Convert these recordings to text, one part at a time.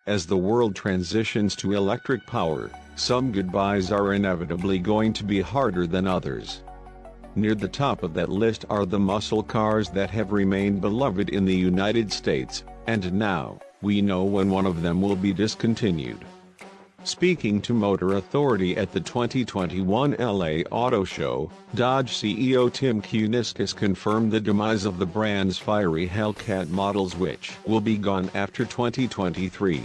As the world transitions to electric power, some goodbyes are inevitably going to be harder than others. Near the top of that list are the muscle cars that have remained beloved in the United States, and now, we know when one of them will be discontinued. Speaking to Motor Authority at the 2021 LA Auto Show, Dodge CEO Tim Kuniskis confirmed the demise of the brand's fiery Hellcat models, which will be gone after 2023.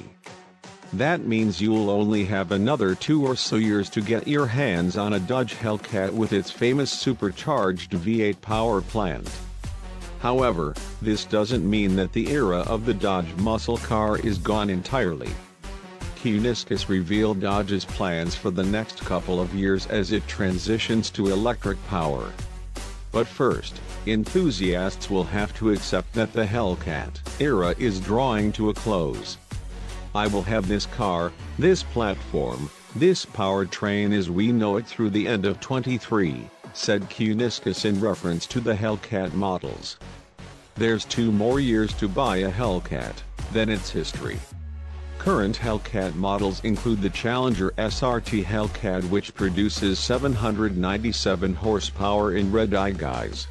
That means you'll only have another 2 or so years to get your hands on a Dodge Hellcat with its famous supercharged V8 power plant. However, this doesn't mean that the era of the Dodge muscle car is gone entirely. Kuniskis revealed Dodge's plans for the next couple of years as it transitions to electric power. But first, enthusiasts will have to accept that the Hellcat era is drawing to a close. "I will have this car, this platform, this powertrain as we know it through the end of 23, said Kuniskis in reference to the Hellcat models. "There's 2 more years to buy a Hellcat, then it's history." Current Hellcat models include the Challenger SRT Hellcat, which produces 797 horsepower in red-eye guise.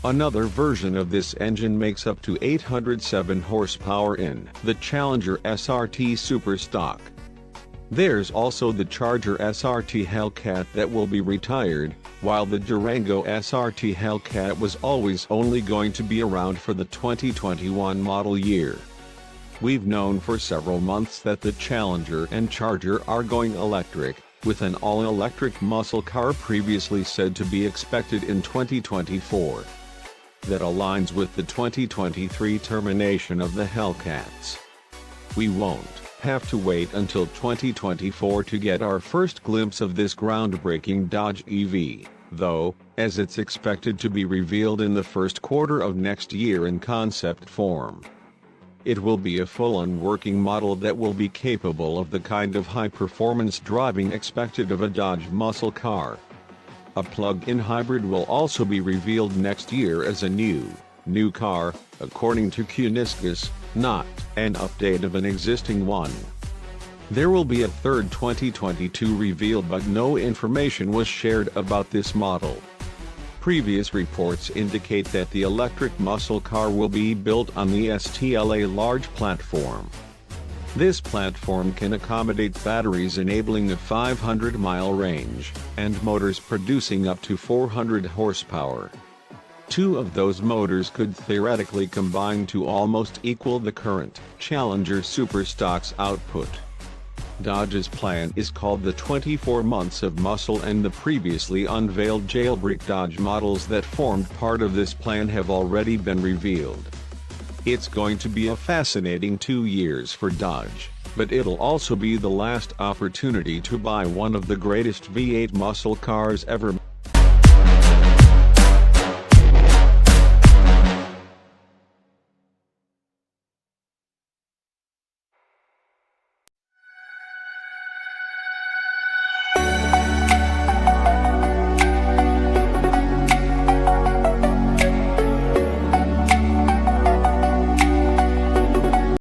Another version of this engine makes up to 807 horsepower in the Challenger SRT Super Stock. There's also the Charger SRT Hellcat that will be retired, while the Durango SRT Hellcat was always only going to be around for the 2021 model year. We've known for several months that the Challenger and Charger are going electric, with an all-electric muscle car previously said to be expected in 2024. That aligns with the 2023 termination of the Hellcats. We won't have to wait until 2024 to get our first glimpse of this groundbreaking Dodge EV, though, as it's expected to be revealed in the first quarter of next year in concept form. It will be a full-on working model that will be capable of the kind of high-performance driving expected of a Dodge muscle car. A plug-in hybrid will also be revealed next year as a new car, according to Kuniskis, not an update of an existing one. There will be a third 2022 reveal, but no information was shared about this model. Previous reports indicate that the electric muscle car will be built on the STLA large platform. This platform can accommodate batteries enabling a 500-mile range, and motors producing up to 400 horsepower. 2 of those motors could theoretically combine to almost equal the current Challenger Superstock's output. Dodge's plan is called the 24 Months of Muscle, and the previously unveiled jailbreak Dodge models that formed part of this plan have already been revealed. It's going to be a fascinating 2 years for Dodge, but it'll also be the last opportunity to buy one of the greatest V8 muscle cars ever.